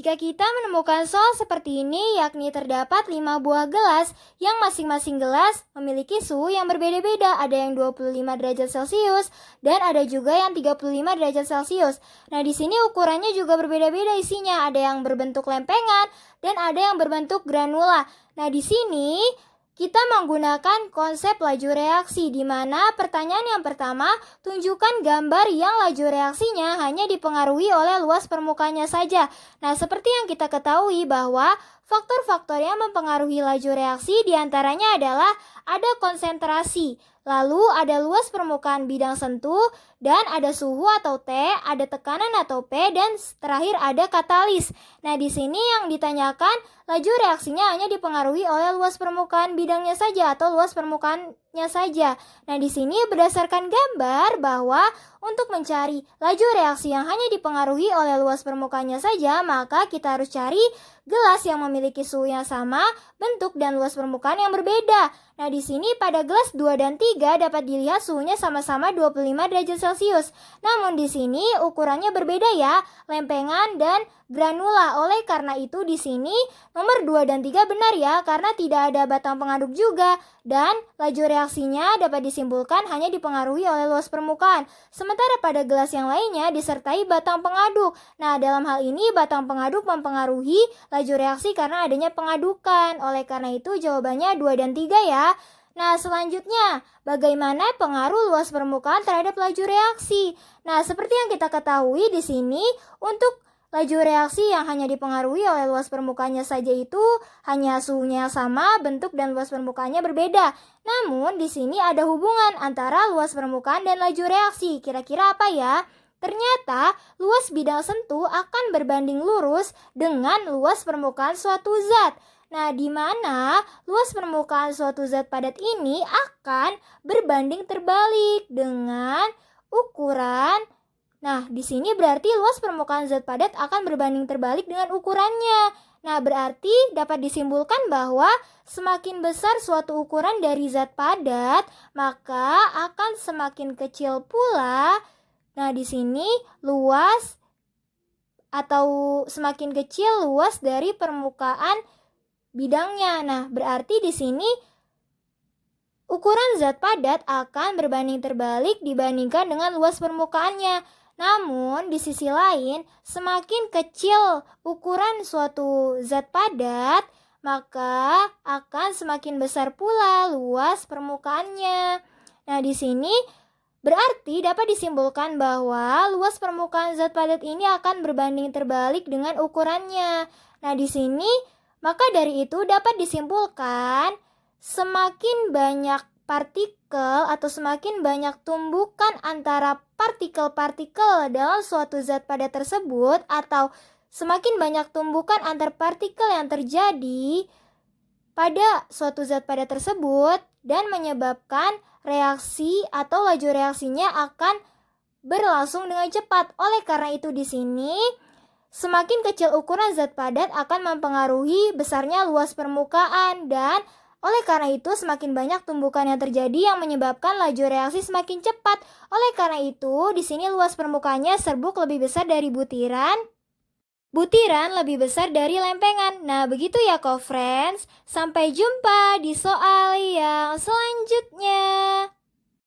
Jika kita menemukan soal seperti ini, yakni terdapat 5 buah gelas yang masing-masing gelas memiliki suhu yang berbeda-beda. Ada yang 25 derajat Celcius dan ada juga yang 35 derajat Celcius. Nah, di sini ukurannya juga berbeda-beda isinya. Ada yang berbentuk lempengan dan ada yang berbentuk granula. Nah, di sini kita menggunakan konsep laju reaksi, di mana pertanyaan yang pertama, tunjukkan gambar yang laju reaksinya hanya dipengaruhi oleh luas permukaannya saja. Nah, seperti yang kita ketahui bahwa faktor-faktor yang mempengaruhi laju reaksi diantaranya adalah ada konsentrasi, lalu ada luas permukaan bidang sentuh, dan ada suhu atau T, ada tekanan atau P, dan terakhir ada katalis. Nah, di sini yang ditanyakan laju reaksinya hanya dipengaruhi oleh luas permukaan bidangnya saja atau luas permukaannya saja. Nah, di sini berdasarkan gambar bahwa untuk mencari laju reaksi yang hanya dipengaruhi oleh luas permukaannya saja, maka kita harus cari gelas yang memiliki suhu yang sama, bentuk dan luas permukaan yang berbeda. Nah, di sini pada gelas 2 dan 3 dapat dilihat suhunya sama-sama 25 derajat Celcius. Namun di sini ukurannya berbeda ya, lempengan dan granula. Oleh karena itu di sini nomor 2 dan 3 benar ya, karena tidak ada batang pengaduk juga. Dan laju reaksinya dapat disimpulkan hanya dipengaruhi oleh luas permukaan. Sementara pada gelas yang lainnya disertai batang pengaduk. Nah, dalam hal ini batang pengaduk mempengaruhi laju reaksi karena adanya pengadukan. Oleh karena itu jawabannya 2 dan 3 ya. Nah, selanjutnya, bagaimana pengaruh luas permukaan terhadap laju reaksi? Nah, seperti yang kita ketahui di sini, untuk laju reaksi yang hanya dipengaruhi oleh luas permukaannya saja itu hanya suhunya yang sama, bentuk dan luas permukaannya berbeda. Namun, di sini ada hubungan antara luas permukaan dan laju reaksi. Kira-kira apa ya? Ternyata, luas bidang sentuh akan berbanding lurus dengan luas permukaan suatu zat. Nah, di mana luas permukaan suatu zat padat ini akan berbanding terbalik dengan ukuran. Nah, di sini berarti luas permukaan zat padat akan berbanding terbalik dengan ukurannya. Nah, berarti dapat disimpulkan bahwa semakin besar suatu ukuran dari zat padat, maka akan semakin kecil pula. Nah, di sini luas atau semakin kecil luas dari permukaan bidangnya. Nah, berarti di sini ukuran zat padat akan berbanding terbalik dibandingkan dengan luas permukaannya. Namun, di sisi lain, semakin kecil ukuran suatu zat padat, maka akan semakin besar pula luas permukaannya. Nah, di sini berarti dapat disimpulkan bahwa luas permukaan zat padat ini akan berbanding terbalik dengan ukurannya. Nah, di sini maka dari itu dapat disimpulkan semakin banyak partikel atau semakin banyak tumbukan antara partikel-partikel dalam suatu zat padat tersebut atau semakin banyak tumbukan antar partikel yang terjadi pada suatu zat padat tersebut dan menyebabkan reaksi atau laju reaksinya akan berlangsung dengan cepat. Oleh karena itu di sini semakin kecil ukuran zat padat akan mempengaruhi besarnya luas permukaan dan oleh karena itu semakin banyak tumbukan yang terjadi yang menyebabkan laju reaksi semakin cepat. Oleh karena itu di sini luas permukaannya serbuk lebih besar dari butiran. Butiran lebih besar dari lempengan. Nah, begitu ya co-friends. Sampai jumpa di soal yang selanjutnya.